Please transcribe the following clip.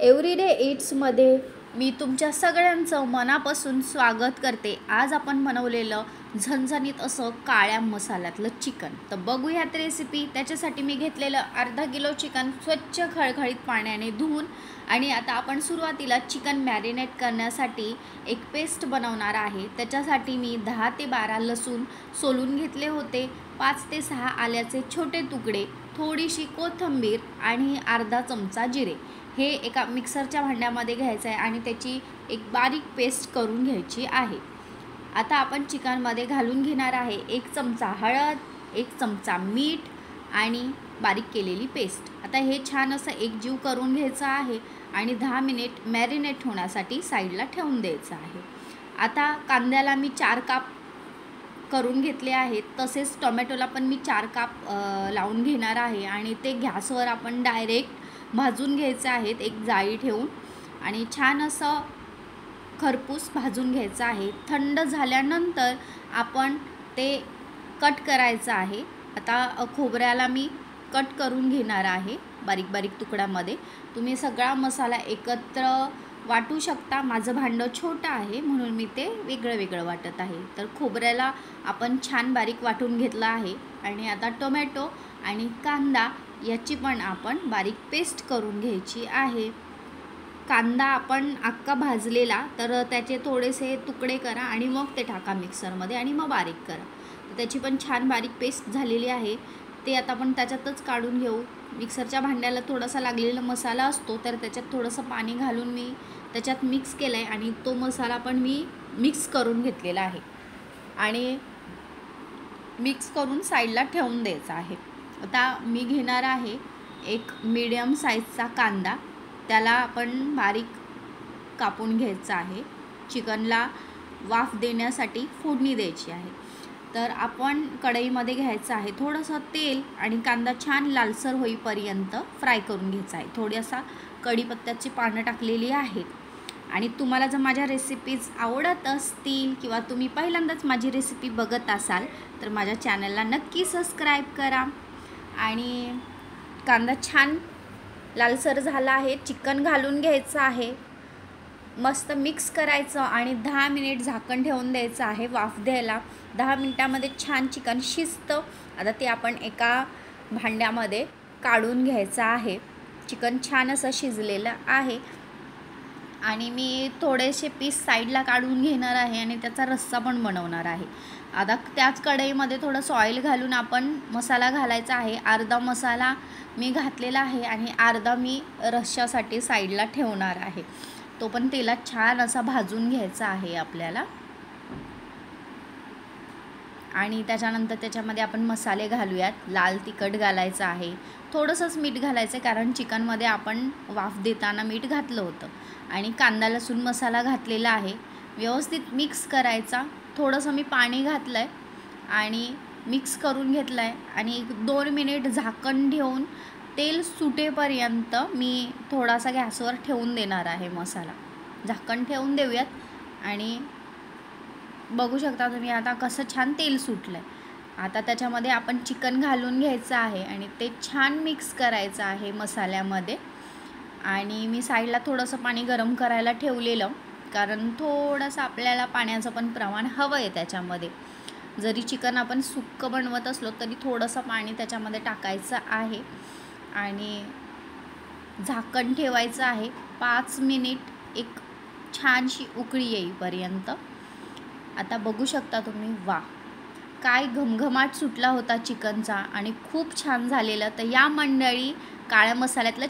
Everyday ईट्समध्ये मी तुमच्या सगळ्यांचं मनापासून स्वागत करते। आज आपण बनवलेलं झणझणीत असं काळ्या मसाल्यातलं चिकन। तर बघूयात रेसिपी। त्याच्यासाठी मी घेतलेलं अर्धा किलो चिकन स्वच्छ खळखळीत पाण्याने धुवून आणि आता आपण सुरुवातीला चिकन मॅरिनेट करण्यासाठी एक पेस्ट बनवणार आहे। त्याच्यासाठी मी 10 ते 12 लसूण सोलून घेतले होते, 5 ते 6 आल्याचे छोटे तुकडे, थोडीशी कोथिंबीर आणि अर्धा चमचा जिरे हे एका मिक्सरच्या भांड्यामध्ये घ्यायचं आहे आणि त्याची एक बारीक पेस्ट करून घ्यायची आहे। आता आपण चिकनमध्ये घालून घेणार आहे 1 चमचा हळद, 1 चमचा मीठ आणि बारीक केलेली पेस्ट। आता हे छान असं एकजीव करून घ्यायचं आहे आणि 10 मिनिट मॅरिनेट होण्यासाठी साईडला ठेवून द्यायचं आहे। आता कांद्याला मी 4 काप करून घेतले आहेत, तसेच टोमॅटोला पण मी 4 काप लावून घेणार आहे आणि ते गॅसवर आपण डायरेक्ट भाजून घ्यायचे आहेत एक जाळी ठेवून आणि छान असं खरपूस भाजून घ्यायचं आहे। थंड झाल्यानंतर आपण ते कट करायचं आहे। आता खोबऱ्याला मी कट करून घेणार आहे बारीक बारीक तुकड्यामध्ये। तुम्ही सगळा मसाला एकत्र वाटू शकता। माझं भांडं छोटं आहे म्हणून मी ते वेगळं वेगळं वाटत आहे। तर खोबऱ्याला आपण छान बारीक वाटून घेतलं आहे आणि आता टोमॅटो आणि कांदा याची पण आपण बारीक पेस्ट करून घ्यायची आहे। कांदा आपण अख्खा भाजलेला, तर त्याचे थोडेसे तुकडे करा आणि मग ते टाका मिक्सरमध्ये आणि मग बारीक करा। तर त्याची पण छान बारीक पेस्ट झालेली आहे। ते आता आपण त्याच्यातच काढून घेऊ। मिक्सरच्या भांड्याला थोडासा लागलेला मसाला असतो, तर त्याच्यात थोडंसं पाणी घालून मी त्याच्यात मिक्स केलं आहे आणि तो मसाला पण मी मिक्स करून घेतलेला आहे आणि मिक्स करून साईडला ठेवून द्यायचा आहे। आता मी घेणार आहे एक मीडियम साईजचा कांदा, त्याला आपण बारीक कापून घ्यायचा आहे। चिकनला वाफ देण्यासाठी फोडणी द्यायची आहे। तर आपण कढईमध्ये घ्यायचं आहे थोडंसं तेल आणि कांदा छान लालसर होईपर्यंत फ्राय करून घ्यायचा आहे। थोडासा कढीपत्त्याची पानं टाकलेली आहेत आणि तुम्हाला जर माझ्या रेसिपीज आवडत असतील किंवा तुम्ही पहिल्यांदाच माझी रेसिपी बघत असाल तर माझ्या चॅनलला नक्की सबस्क्राईब करा। आणि कांदा छान लालसर झाला आहे, चिकन घालून घ्यायचं आहे, मस्त मिक्स करायचं आणि 10 मिनिट झाकण ठेवून द्यायचं आहे वाफ द्यायला। 10 मिनिटामध्ये छान चिकन शिजतं। आता ते आपण एका भांड्यामध्ये काढून घ्यायचं आहे। चिकन छान असं शिजलेलं आहे आणि मी थोडेसे पीस साईडला काढून घेणार आहे आणि त्याचा रस्सा पण बनवणार आहे। आता त्याच कढईमध्ये थोडंसं ऑइल घालून आपण मसाला घालायचा आहे। अर्धा मसाला मी घातलेला आहे आणि अर्धा मी रश्श्यासाठी साईडला ठेवणार आहे। तो पण तेलात छान असा भाजून घ्यायचा आहे आपल्याला आणि त्याच्यानंतर त्याच्यामध्ये आपण मसाले घालूयात। लाल तिखट घालायचं आहे, थोडंसंच मीठ घालायचं कारण चिकनमध्ये आपण वाफ देताना मीठ घातलं होतं आणि कांदा लसूण मसाला घातलेला आहे। व्यवस्थित मिक्स करायचा। थोडंसं मी पाणी घातलं आहे आणि मिक्स करून घेतलं आहे आणि 2 मिनिट झाकण ठेवून तेल सुटेपर्यंत मी थोडासा गॅसवर ठेवून देणार आहे। मसाला झाकण ठेवून देऊयात आणि बघू शकता तुम्ही आता कसं छान तेल सुटलं आहे। आता त्याच्यामध्ये आपण चिकन घालून घ्यायचं आहे आणि ते छान मिक्स करायचं आहे मसाल्यामध्ये आणि मी साईडला थोडंसं पाणी गरम करायला ठेवलेलं कारण थोडंसं आपल्याला पाण्याचं पण प्रमाण हवं आहे त्याच्यामध्ये। जरी चिकन आपण सुक्कं बनवत असलो तरी थोडंसं पाणी त्याच्यामध्ये टाकायचं आहे आणि झाकण ठेवायचं आहे 5 मिनिट एक छानशी उकळी येईपर्यंत। आता बघू शकता तुम्ही, वा काय घमघमाट सुटला होता चिकनचा आणि खूप छान झालेलं। तर या मंडळी काळ्या मसाल्यातलं